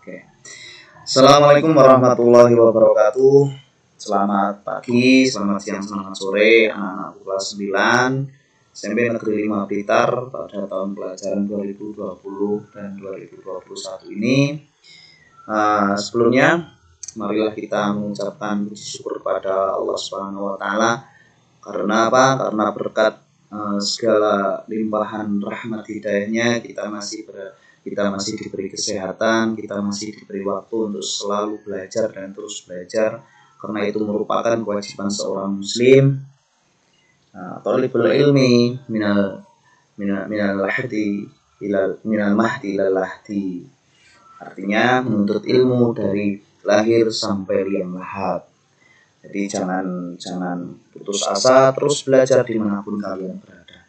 Oke. Assalamualaikum warahmatullahi wabarakatuh. Selamat pagi, selamat siang, selamat sore anak-anak kelas 9 SMP Negeri 5 Blitar pada tahun pelajaran 2020 dan 2021 ini. Sebelumnya marilah kita mengucapkan puji syukur kepada Allah Subhanahu wa taala. Karena apa? Karena berkat segala limpahan rahmat hidayahnya kita masih diberi kesehatan, kita masih diberi waktu untuk selalu belajar dan terus belajar, karena itu merupakan kewajiban seorang muslim. Thalibul ilmi minal mahdi ilal lahdi. Artinya menuntut ilmu dari lahir sampai liang lahat. Jadi jangan putus asa, terus belajar dimanapun kalian berada.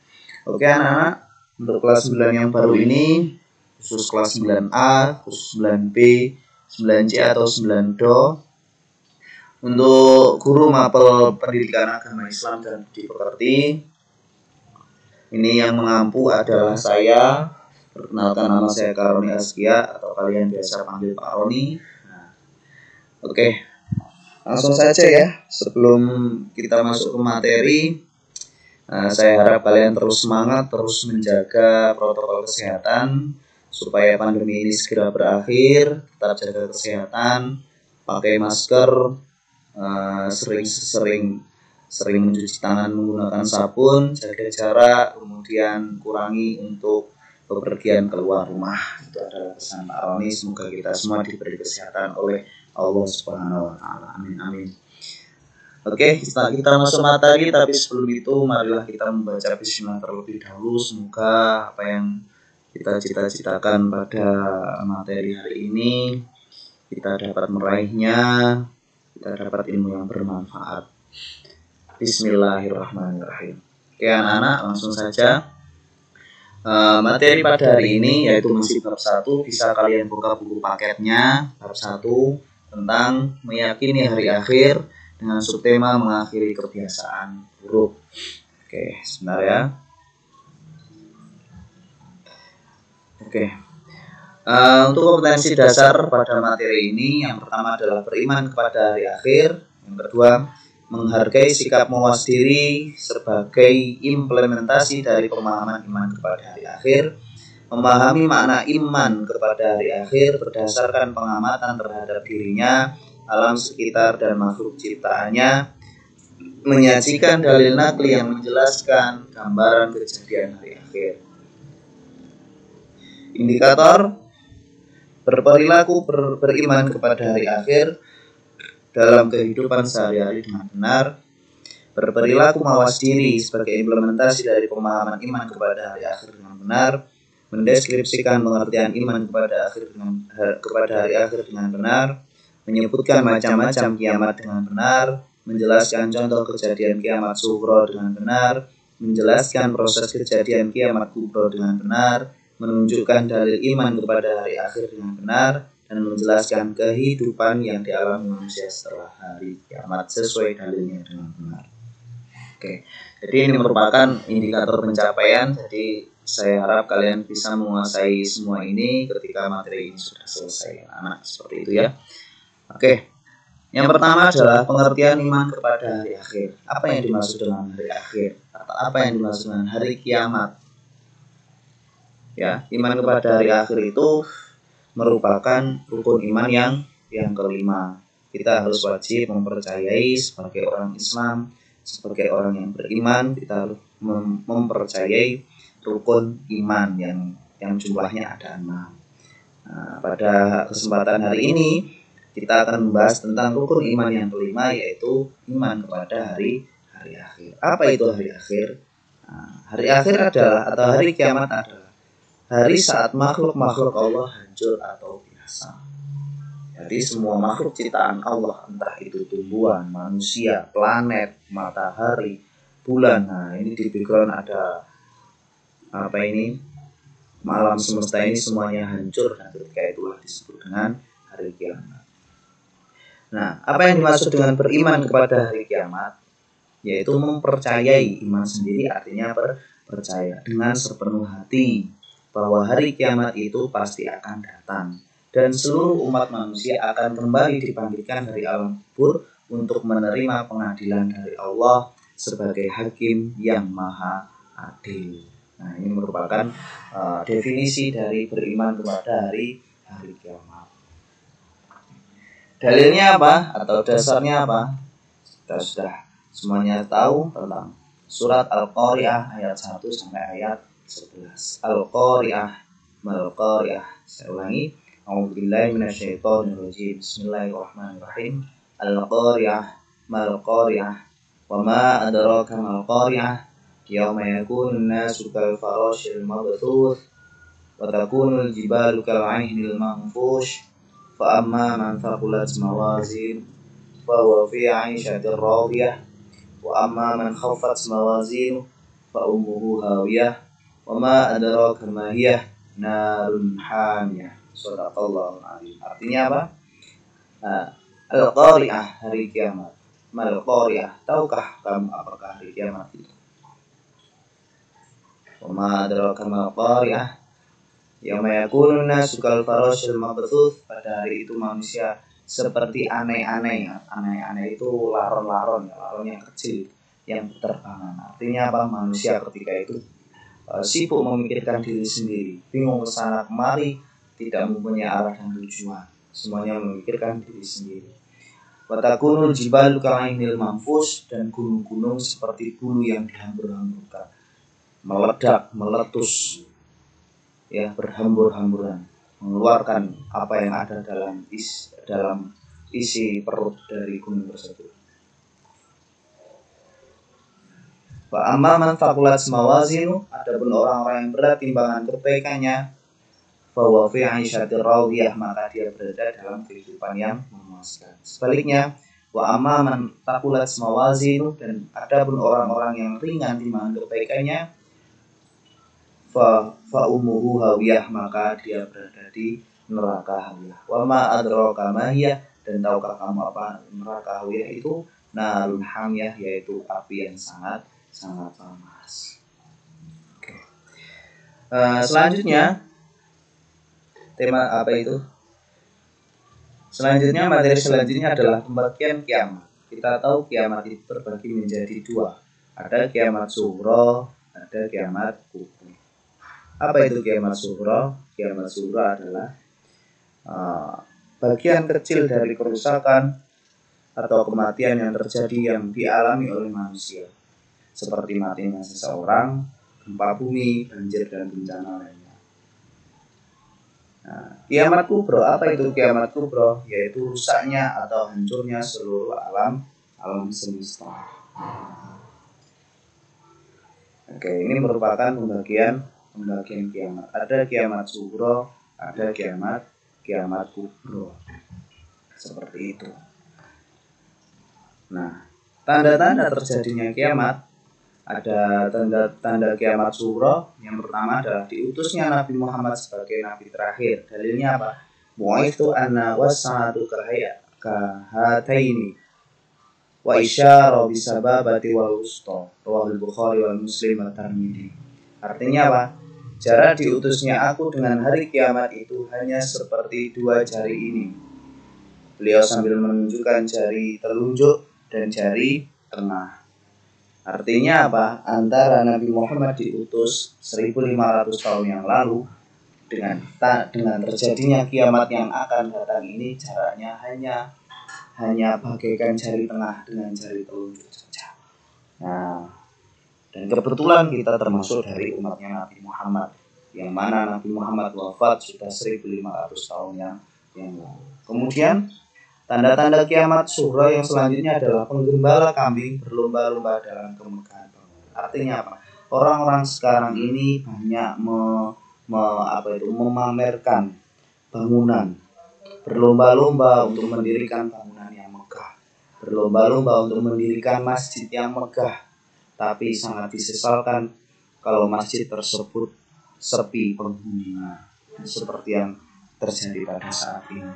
Oke anak-anak, untuk kelas 9 yang baru ini, khusus kelas 9A, khusus 9B, 9C atau 9Do, untuk guru mapel pendidikan agama Islam dan budi pekerti, ini yang mengampu adalah saya. Perkenalkan, nama saya Karoni Askia atau kalian biasa panggil Pak Roni. Oke, langsung saja ya. Sebelum kita masuk ke materi, saya harap kalian terus semangat, terus menjaga protokol kesehatan supaya pandemi ini segera berakhir. Tetap jaga kesehatan, pakai masker, sering mencuci tangan menggunakan sabun, jaga jarak, kemudian kurangi untuk bepergian keluar rumah. Itu adalah pesan Pak Roni. Semoga kita semua diberi kesehatan oleh Allah Subhanahu wa taala. Amin amin. Oke, kita masuk materi, tapi sebelum itu marilah kita membaca bismillah terlebih dahulu. Semoga apa yang kita cita-citakan pada materi hari ini kita dapat meraihnya, kita dapat ilmu yang bermanfaat. Bismillahirrahmanirrahim. Oke anak-anak, langsung saja. Materi pada hari ini yaitu masih bab 1. Bisa kalian buka buku paketnya, bab 1 tentang meyakini hari akhir dengan subtema mengakhiri kebiasaan buruk. Oke, sebentar ya. Oke. Untuk kompetensi dasar pada materi ini, yang pertama adalah beriman kepada hari akhir, yang kedua menghargai sikap mawas diri sebagai implementasi dari pemahaman iman kepada hari akhir, memahami makna iman kepada hari akhir berdasarkan pengamatan terhadap dirinya, alam sekitar dan makhluk ciptaannya, menyajikan dalil nakli yang menjelaskan gambaran kejadian hari akhir. Indikator berperilaku beriman kepada hari akhir dalam kehidupan sehari-hari dengan benar, berperilaku mawas diri sebagai implementasi dari pemahaman iman kepada hari akhir dengan benar, mendeskripsikan pengertian iman kepada hari akhir dengan benar, menyebutkan macam-macam kiamat dengan benar, menjelaskan contoh kejadian kiamat sughra dengan benar, menjelaskan proses kejadian kiamat kubra dengan benar, menunjukkan dalil iman kepada hari akhir dengan benar, dan menjelaskan kehidupan yang dialami manusia setelah hari kiamat sesuai dalilnya dengan benar. Oke, jadi ini merupakan indikator pencapaian. Jadi saya harap kalian bisa menguasai semua ini ketika materi ini sudah selesai, anak, seperti itu ya. Oke, yang pertama adalah pengertian iman kepada hari akhir. Apa yang dimaksud dengan hari akhir? Atau apa yang dimaksud dengan hari kiamat? Ya, iman kepada hari akhir itu merupakan rukun iman yang kelima. Kita harus wajib mempercayai sebagai orang Islam, sebagai orang yang beriman, kita harus mempercayai rukun iman yang jumlahnya ada 6. Pada kesempatan hari ini kita akan membahas tentang rukun iman yang kelima, yaitu iman kepada hari akhir. Apa itu hari akhir? Hari akhir adalah, atau hari kiamat adalah hari saat makhluk-makhluk Allah hancur atau binasa. Jadi semua makhluk ciptaan Allah, entah itu tumbuhan, manusia, planet, matahari, bulan. Nah, ini di background ada malam semesta ini semuanya hancur, dan ketika itulah disebut dengan hari kiamat. Nah, apa yang dimaksud dengan beriman kepada hari kiamat? Yaitu mempercayai. Iman sendiri artinya percaya dengan sepenuh hati bahwa hari kiamat itu pasti akan datang. dan seluruh umat manusia akan kembali dibangkitkan dari alam kubur untuk menerima pengadilan dari Allah sebagai hakim yang maha adil. Nah, ini merupakan definisi dari beriman kepada hari kiamat. Dalilnya apa atau dasarnya apa? Kita sudah semuanya tahu tentang surat Al-Qari'ah ayat 1 sampai ayat 11. Al-Qari'ah, mal-Qari'ah. Saya ulangi. A'udzubillahi minasyaitonirrajim. Bismillahirrahmanirrahim. Al-Qari'ah, mal-Qari'ah. Wa ma adraka mal-Qari'ah. Yauma yakunun nasu kal farashil mabthuth wa takunul jibalu kal 'ainil manfush. Fa amma man thaqulat mawazin fa huwa fi 'aishatir radiyah. Wa amma man khaffat mawazinu fa ummuhu hawiyah wa ma adraka ma hiya narun hamiyah. Shadaqallahul azim. Artinya apa? Al-Qari'ah, hari kiamat. Mal-Qari'ah, tahukah kamu apakah hari kiamat itu? Wa ma adraka mal-Qari'ah. Yauma yakunun nasu kal farashil mabthuth. Pada hari itu manusia seperti aneh-aneh. Aneh-aneh itu laron-laron, laron yang kecil yang berterbangan. Artinya apa? Manusia ketika itu sibuk memikirkan diri sendiri, bingung kesana kemari, tidak mempunyai arah dan tujuan. Semuanya memikirkan diri sendiri. Wa takunul jibalu kal-'ainil manfush, dan gunung-gunung seperti bulu yang dihambur-hamburkan, meledak, meletus, ya, berhambur-hamburan, mengeluarkan apa yang ada dalam isi perut dari gunung tersebut. Wa amma man thaqulat mawazinu, adapun orang-orang yang berat timbangan kebaikannya, fa huwa fi 'aishatir radiyah, maka dia berada dalam kehidupan yang memuaskan. Sebaliknya, wa amma man thaqulat mawazinu, dan adapun orang-orang yang ringan timbangan kebaikannya, fa ummuhu hawiyah, maka dia berada di neraka hawiyah. Wa ma adraka ma hiya, dan tahukah kamu apa neraka hawiyah itu? Narun hamiyah, yaitu api yang sangat panas. Oke. Selanjutnya tema apa itu? Materi selanjutnya adalah pembagian kiamat. Kita tahu kiamat itu terbagi menjadi dua. Ada kiamat sughra, ada kiamat kubra. Apa itu kiamat sughra? Kiamat sughra adalah bagian kecil dari kerusakan atau kematian yang terjadi yang dialami oleh manusia, seperti matinya seseorang, gempa bumi, banjir, dan bencana lainnya. Kiamat kubra, apa itu kiamat kubra? Yaitu rusaknya atau hancurnya seluruh alam semesta. Oke, ini merupakan pembagian kiamat. Ada kiamat sughra, ada kiamat kubra. Seperti itu. Nah, tanda-tanda terjadinya kiamat, ada tanda kiamat sughra. Yang pertama adalah diutusnya Nabi Muhammad sebagai nabi terakhir. Dalilnya apa? Bu'aitsu anna wasa'atu kahataini wa isyara bisababati wal wusta. Rawahul Bukhari wal Muslim wa Tirmidzi. Artinya apa? Jarak diutusnya aku dengan hari kiamat itu hanya seperti dua jari ini. Beliau sambil menunjukkan jari telunjuk dan jari tengah. Artinya apa? Antara Nabi Muhammad diutus 1500 tahun yang lalu dengan terjadinya kiamat yang akan datang ini, jaraknya hanya bagaikan jari tengah dengan jari telunjuk saja. Nah, dan kebetulan kita termasuk dari umatnya Nabi Muhammad, yang mana Nabi Muhammad wafat sudah 1500 tahun yang lalu. Kemudian tanda-tanda kiamat sughra yang selanjutnya adalah penggembala kambing berlomba-lomba dalam kemegahan bangunan. Artinya apa? Orang-orang sekarang ini banyak memamerkan bangunan, berlomba-lomba untuk mendirikan bangunan yang megah, berlomba-lomba untuk mendirikan masjid yang megah. Tapi sangat disesalkan kalau masjid tersebut sepi penghuninya, seperti yang terjadi pada saat ini.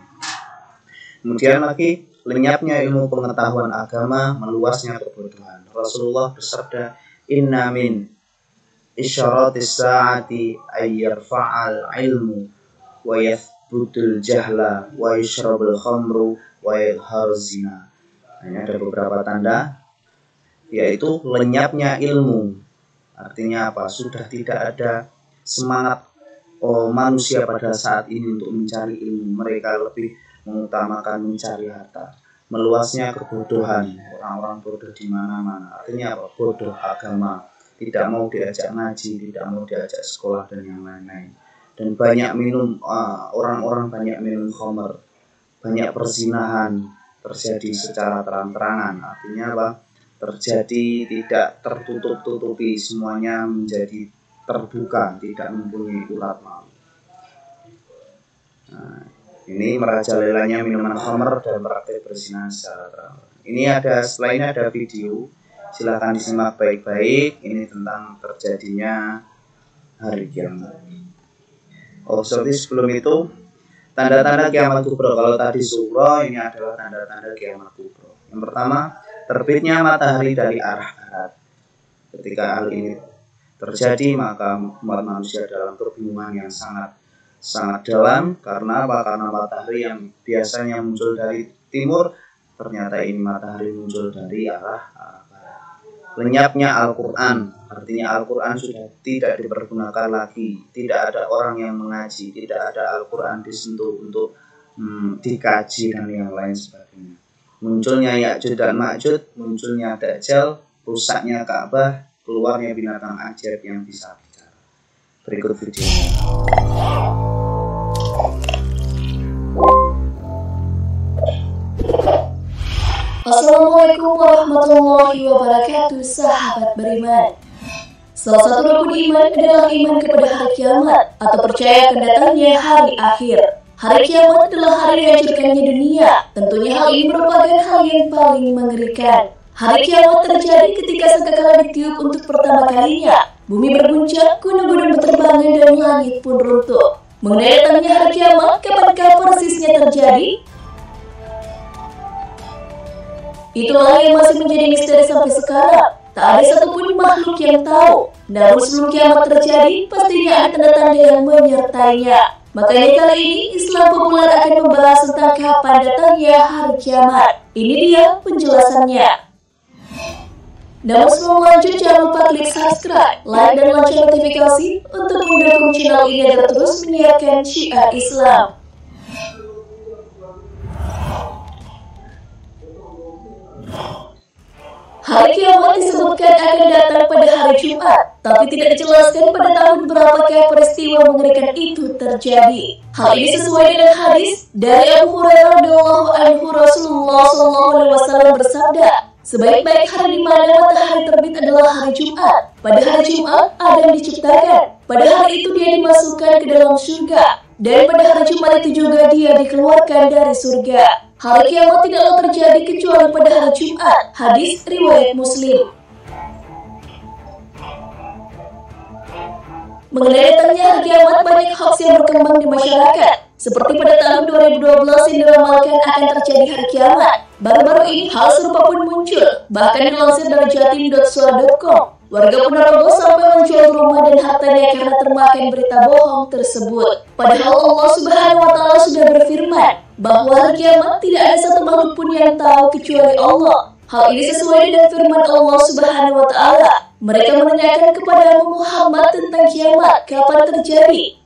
Kemudian lagi, lenyapnya ilmu pengetahuan agama, meluasnya kebodohan. Rasulullah bersabda, "Inna min isyaratis sa'ati ayyarfa'al ilmu wa yasbudul jahla wa yushrabul khamru wa yadhharuz zina. Ini ada beberapa tanda, yaitu lenyapnya ilmu. Artinya apa? Sudah tidak ada semangat manusia pada saat ini untuk mencari ilmu. Mereka lebih mengutamakan mencari harta. Meluasnya kebodohan, orang-orang bodoh di mana-mana. Artinya apa? Bodoh agama, tidak mau diajak ngaji, tidak mau diajak sekolah dan yang lain-lain. Dan banyak minum, orang-orang banyak minum khamr, banyak perzinahan terjadi secara terang-terangan. Artinya apa? Terjadi tidak tertutup-tutupi, semuanya menjadi terbuka, tidak mempunyai urat malu. Nah, ini merajalelanya minuman khamr dan praktek perzinahan secara terang. Ini setelah ini ada video, silakan disimak baik-baik. Ini tentang terjadinya hari kiamat. Seperti sebelum itu, tanda-tanda kiamat kubro. Kalau tadi sugro, ini adalah tanda-tanda kiamat kubro. Yang pertama, terbitnya matahari dari arah barat. Ketika hal ini terjadi, maka umat manusia dalam kebingungan yang sangat dalam. Karena apa? Karena matahari yang biasanya muncul dari timur, ternyata ini matahari muncul dari arah barat. Lenyapnya Al-Quran, artinya Al-Quran sudah tidak dipergunakan lagi. Tidak ada orang yang mengaji, tidak ada Al-Quran disentuh untuk dikaji dan yang lain sebagainya. Munculnya Ya'juj dan Ma'juj, munculnya Dajjal, rusaknya Ka'bah, keluarnya binatang ajaib yang bisa bicara. Berikut videonya. Assalamualaikum warahmatullahi wabarakatuh, sahabat beriman. Salah satu rukun iman adalah iman kepada hari kiamat atau percaya akan datangnya hari akhir. Hari kiamat adalah hari dihancurkannya dunia. Tentunya hal ini merupakan hal yang paling mengerikan. Hari kiamat terjadi ketika sangkakala ditiup untuk pertama kalinya. Bumi berguncang, gunung-gunung berterbangan dan langit pun runtuh. Mengenai datangnya hari kiamat, kapankah persisnya terjadi? Itulah yang masih menjadi misteri sampai sekarang. Tak ada satupun makhluk yang tahu. Namun sebelum kiamat terjadi, pastinya ada tanda-tanda yang menyertainya. Makanya kali ini Islam populer akan membahas tentang kapan datangnya hari kiamat. Ini dia penjelasannya. Namun sebelum lanjut, jangan lupa klik subscribe, like, dan lonceng notifikasi untuk mendukung channel ini agar terus menyiarkan syiar Islam. Hari kiamat disebutkan akan datang pada hari Jumat, tapi tidak dijelaskan pada tahun berapakah peristiwa mengerikan itu terjadi. Hal ini sesuai dengan hadis dari Abu Hurairah radhiyallahu anhu. Rasulullah SAW bersabda, sebaik-baik hari di mana matahari terbit adalah hari Jumat. Pada hari Jumat Adam diciptakan. Pada hari itu dia dimasukkan ke dalam surga, dan pada hari Jumat itu juga dia dikeluarkan dari surga. Hari kiamat tidaklah terjadi kecuali pada hari Jumat. Hadis riwayat Muslim. Mengenai datangnya hari kiamat, banyak hoax yang berkembang di masyarakat. Seperti pada tahun 2012 yang diramalkan akan terjadi hari kiamat. Baru-baru ini hal serupa pun muncul, bahkan dilansir dari jatim.suara.com. Warga Ponorogo sampai menjual rumah dan hartanya karena termakan berita bohong tersebut. Padahal Allah Subhanahu wa Ta'ala sudah berfirman bahwa hari kiamat tidak ada satu makhluk pun yang tahu kecuali Allah. Hal ini sesuai dengan firman Allah Subhanahu wa Ta'ala. Mereka menanyakan kepada Muhammad tentang kiamat, kapan terjadi?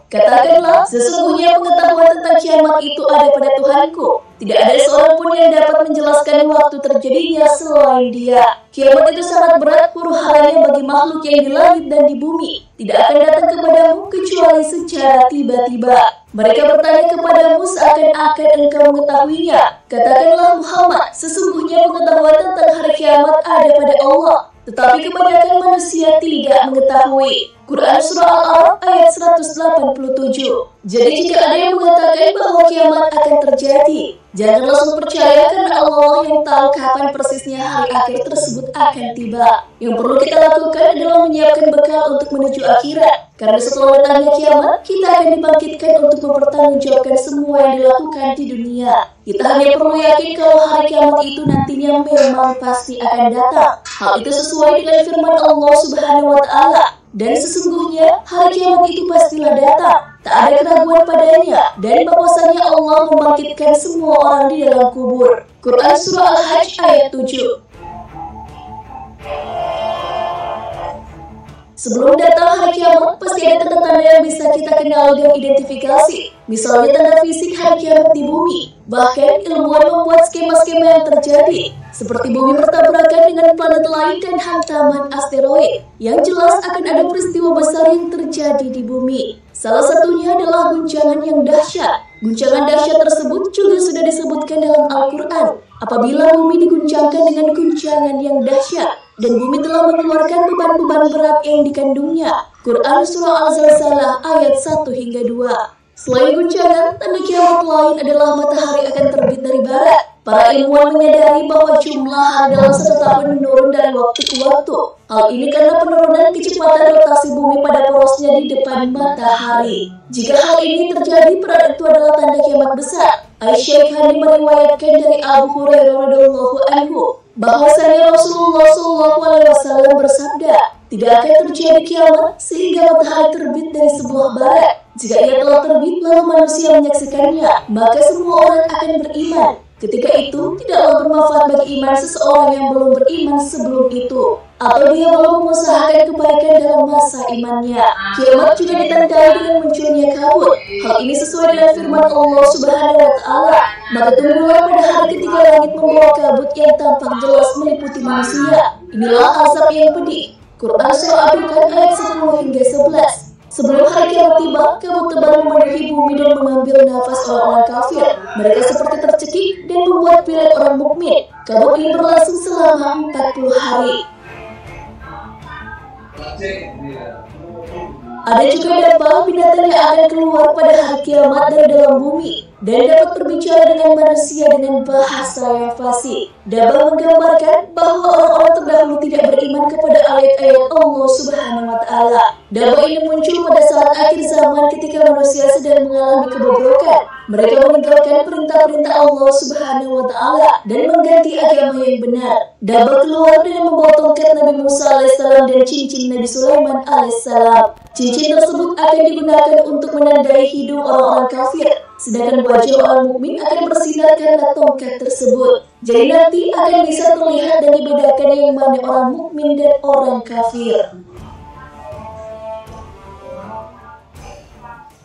Katakanlah, sesungguhnya pengetahuan tentang kiamat itu ada pada Tuhanku. Tidak ada seorang pun yang dapat menjelaskan waktu terjadinya selain Dia. Kiamat itu sangat berat huru-haranya bagi makhluk yang di langit dan di bumi. Tidak akan datang kepadamu kecuali secara tiba-tiba. Mereka bertanya kepadamu seakan-akan engkau mengetahuinya. Katakanlah Muhammad, sesungguhnya pengetahuan tentang hari kiamat ada pada Allah, tetapi kebanyakan manusia tidak mengetahui. Quran Surah Al-A'raf ayat 187. Jadi jika ada yang mengatakan bahwa kiamat akan terjadi, jangan langsung percaya karena Allah yang tahu kapan persisnya hari akhir tersebut akan tiba. Yang perlu kita lakukan adalah menyiapkan bekal untuk menuju akhirat. Karena setelah datangnya kiamat, kita akan dibangkitkan untuk mempertanggungjawabkan semua yang dilakukan di dunia. Kita hanya perlu yakin kalau hari kiamat itu nantinya memang pasti akan datang. Hal itu sesuai dengan firman Allah Subhanahu wa Ta'ala. Dan sesungguhnya hari kiamat itu pastilah datang, tak ada keraguan padanya, dan bahwasanya Allah membangkitkan semua orang di dalam kubur. Quran Surah Al-Hajj ayat 7. Sebelum datang hari kiamat, pasti ada tanda-tanda yang bisa kita kenal dan identifikasi. Misalnya tanda fisik hari kiamat di bumi. Bahkan ilmuwan membuat skema-skema yang terjadi, seperti bumi bertabrakan dengan planet lain dan hantaman asteroid. Yang jelas akan ada peristiwa besar yang terjadi di bumi. Salah satunya adalah guncangan yang dahsyat. Guncangan dahsyat tersebut juga sudah disebutkan dalam Al-Quran. Apabila bumi diguncangkan dengan guncangan yang dahsyat, dan bumi telah mengeluarkan beban-beban berat yang dikandungnya. Quran Surah Al-Zalzalah ayat 1 hingga 2. Selain guncangan, tanda kiamat lain adalah matahari akan terbit dari barat. Para ilmuwan menyadari bahwa jumlah hari dalam satu tahun menurun dari waktu ke waktu. Hal ini karena penurunan kecepatan rotasi bumi pada porosnya di depan matahari. Jika hal ini terjadi, berarti itu adalah tanda kiamat besar. Aisyah meriwayatkan dari Abu Hurairah radhiyallahu anhu bahwasanya Rasulullah SAW bersabda, tidak akan terjadi kiamat sehingga matahari terbit dari sebelah barat. Jika ia telah terbit lalu manusia menyaksikannya, maka semua orang akan beriman. Ketika itu tidaklah bermanfaat bagi iman seseorang yang belum beriman sebelum itu, atau dia belum mengusahakan kebaikan dalam masa imannya. Kiamat juga ditandai dengan munculnya kabut. Hal ini sesuai dengan firman Allah Subhanahu wa Ta'ala. Maka tunggulah pada hari ketika langit membawa kabut yang tampak jelas meliputi manusia. Inilah azab yang pedih. Quran Surah Ad-Dukhan ayat 10 hingga 11. Sebelum hari kiamat tiba, kabut tebal memenuhi bumi dan mengambil nafas orang-orang kafir. Mereka seperti tercekik dan membuat pilek orang mukmin. Kabut ini berlangsung selama 40 hari. Ada juga dabah binatang yang akan keluar pada hari kiamat dari dalam bumi dan dapat berbicara dengan manusia dengan bahasa yang fasih. Dabah menggambarkan bahwa orang-orang terdahulu tidak beriman kepada ayat-ayat Allah Subhanahu wa Ta'ala. Dabah ini muncul pada saat akhir zaman ketika manusia sedang mengalami kebobrokan. Mereka meninggalkan perintah-perintah Allah Subhanahu wa Ta'ala dan mengganti agama yang benar. Dabah keluar dengan membawa tongkat Nabi Musa alaihissalam dan cincin Nabi Sulaiman alaihissalam. Cincin tersebut akan digunakan untuk menandai hidung orang-orang kafir, sedangkan wajah orang mukmin akan bersinar karena tongkat tersebut. Jadi nanti akan bisa terlihat dan dibedakan yang mana orang mukmin dan orang kafir.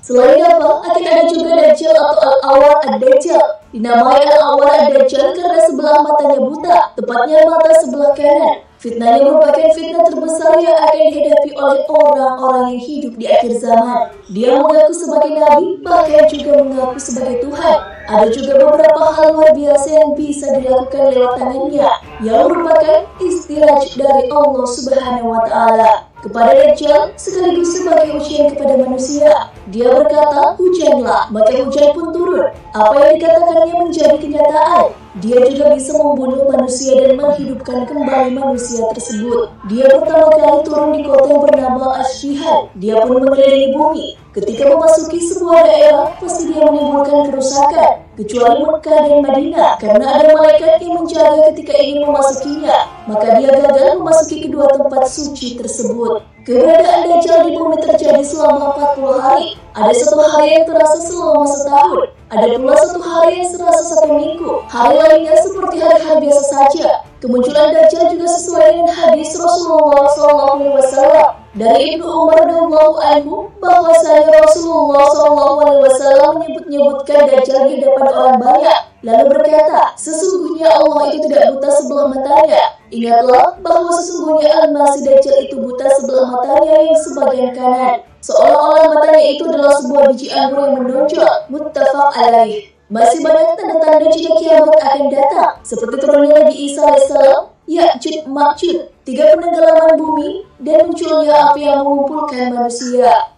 Selain dabah, akan ada juga Dajjal atau Al-Awwar Ad-Dajjal. Dinamai Al-Awwar Ad-Dajjal karena sebelah matanya buta, tepatnya mata sebelah kanan. Fitnahnya merupakan fitnah terbesar yang akan dihadapi oleh orang-orang yang hidup di akhir zaman. Dia mengaku sebagai nabi, bahkan juga mengaku sebagai Tuhan. Ada juga beberapa hal luar biasa yang bisa dilakukan lewat tangannya, yang merupakan istiraj dari Allah Subhanahu wa Ta'ala kepada Dajjal sekaligus sebagai ujian kepada manusia. Dia berkata, hujanlah, maka hujan pun turun. Apa yang dikatakannya menjadi kenyataan. Dia juga bisa membunuh manusia dan menghidupkan kembali manusia tersebut. Dia pertama kali turun di kota yang bernama Asy-Syihan. Dia pun mengelilingi bumi. Ketika memasuki sebuah daerah, pasti dia menimbulkan kerusakan, kecuali Mekah dan Madinah, karena ada malaikat yang menjaga ketika ingin memasukinya. Maka dia gagal memasuki kedua tempat suci tersebut. Keberadaan Dajjal di bumi terjadi selama 40 hari. Ada satu hari yang terasa selama setahun. Ada pula satu hari yang serasa 1 minggu. Hari lainnya seperti hari-hari biasa saja. Kemunculan Dajjal juga sesuai dengan hadis Rasulullah SAW dari Ibnu Umar radhiyallahu anhu bahwasanya Rasulullah SAW menyebut-nyebutkan Dajjal di hadapan orang banyak, lalu berkata, sesungguhnya Allah itu tidak buta sebelah matanya. Ingatlah bahwa sesungguhnya Al-Masih Dajjal itu buta sebelah matanya yang sebagian kanan, seolah-olah matanya itu adalah sebuah biji anggur yang menonjol. Muttafaq alaih. Masih banyak tanda-tanda jika kiamat akan datang, seperti turunnya Nabi Isa alaihissalam, Ya'juj Ma'juj, 3 penenggelaman bumi, dan munculnya api yang mengumpulkan manusia.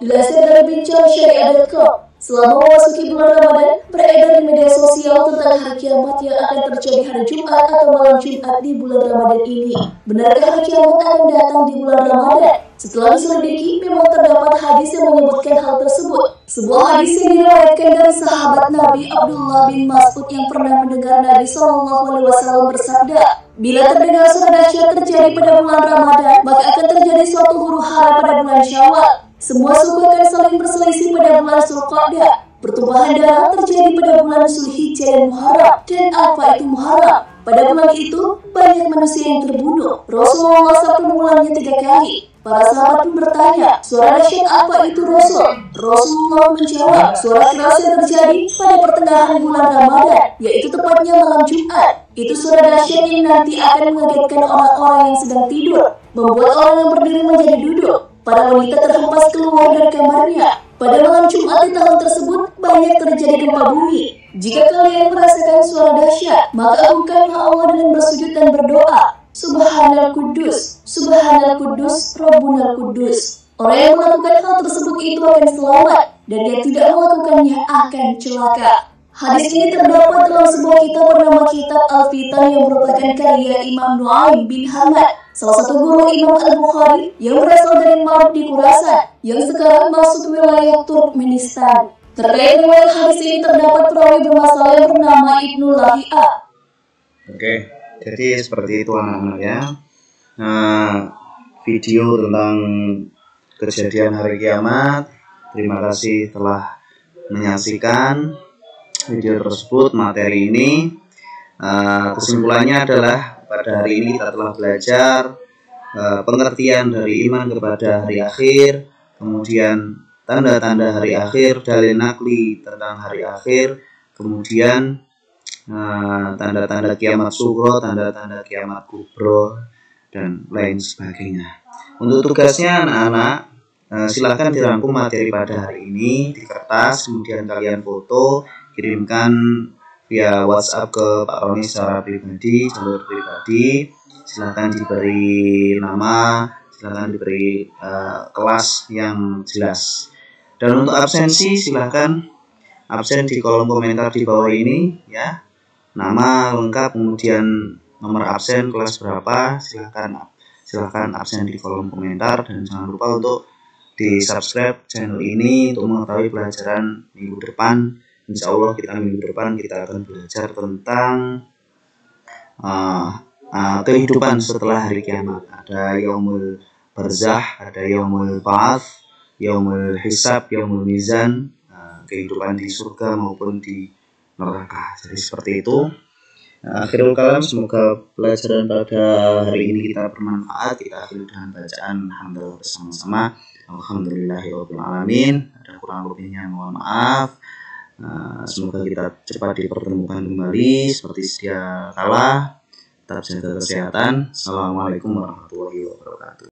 Dilansir dari bincangsyariah.com, selama memasuki bulan Ramadan, beredar di media sosial tentang hari kiamat yang akan terjadi hari Jumat atau malam Jumat di bulan Ramadan ini. Benarkah hari kiamat akan datang di bulan Ramadan? Setelah diselidiki, memang terdapat hadis yang menyebutkan hal tersebut. Sebuah hadis yang diriwayatkan dari sahabat Nabi Abdullah bin Mas'ud yang pernah mendengar Nabi SAW bersabda, Bila terdengar suara dahsyat terjadi pada bulan Ramadan, maka akan terjadi suatu huru-hara pada bulan Syawal. Semua suku akan saling berselisih pada bulan Zulqa'dah. Pertumpahan darah terjadi pada bulan Zulhijjah dan Muharram. Dan apa itu Muharram? Pada bulan itu, banyak manusia yang terbunuh. Rasulullah SAW mengulangnya 3 kali. Para sahabat pun bertanya, suara dahsyat apa itu Rasul? Rasulullah menjawab, suara keras yang terjadi pada pertengahan bulan Ramadan, yaitu tepatnya malam Jumat. Itu suara dahsyat yang nanti akan mengagetkan orang-orang yang sedang tidur, membuat orang yang berdiri menjadi duduk. Para wanita terhempas keluar dari kamarnya. Pada malam Jumat di tahun tersebut, banyak terjadi gempa bumi. Jika kalian merasakan suara dahsyat, maka agungkanlah Allah dengan bersujud dan berdoa. Subhanal Kudus, Subhanal Kudus, Rabbunal Kudus. Orang yang melakukan hal tersebut itu akan selamat, dan yang tidak melakukannya akan celaka. Hadis ini terdapat dalam sebuah kitab bernama Kitab Al-Fitan yang merupakan karya Imam Nu'aim bin Hamad, salah satu guru Imam Al-Bukhari yang berasal dari Marib di Khurasan, yang sekarang masuk wilayah Turkmenistan. Terkait riwayat hadis ini terdapat perawi bermasalah yang bernama Ibnu Lahia. Oke, jadi seperti itu anak-anak ya. Nah, video tentang kejadian hari kiamat. Terima kasih telah menyaksikan video tersebut, materi ini. Kesimpulannya adalah pada hari ini kita telah belajar pengertian dari iman kepada hari akhir, kemudian tanda-tanda hari akhir, dalil nakli tentang hari akhir, kemudian tanda-tanda kiamat sugro, tanda-tanda kiamat kubro, dan lain sebagainya. Untuk tugasnya anak-anak, silakan dirangkum materi pada hari ini di kertas, kemudian kalian foto, kirimkan via WhatsApp ke Pak Roni secara pribadi, jalur pribadi. Silakan diberi nama, silakan diberi kelas yang jelas. Dan untuk absensi, silakan absen di kolom komentar di bawah ini ya. Nama lengkap, kemudian nomor absen, kelas berapa, silakan absen di kolom komentar, dan jangan lupa untuk di subscribe channel ini untuk mengetahui pelajaran minggu depan. Insya Allah minggu depan kita akan belajar tentang kehidupan setelah hari kiamat. Ada yaumul barzah, ada yaumul ba'ats, yaumul hisab, yaumul mizan, kehidupan di surga maupun di neraka. Jadi seperti itu. Akhirul kalam, semoga pelajaran pada hari ini kita bermanfaat. Kita akhiri dengan bacaan hamdalah bersama-sama. Alhamdulillahirabbil alamin. Ada kurang lebihnya mohon maaf. Semoga kita cepat dipertemukan kembali seperti sedia kala. Tetap jaga kesehatan. Assalamualaikum warahmatullahi wabarakatuh.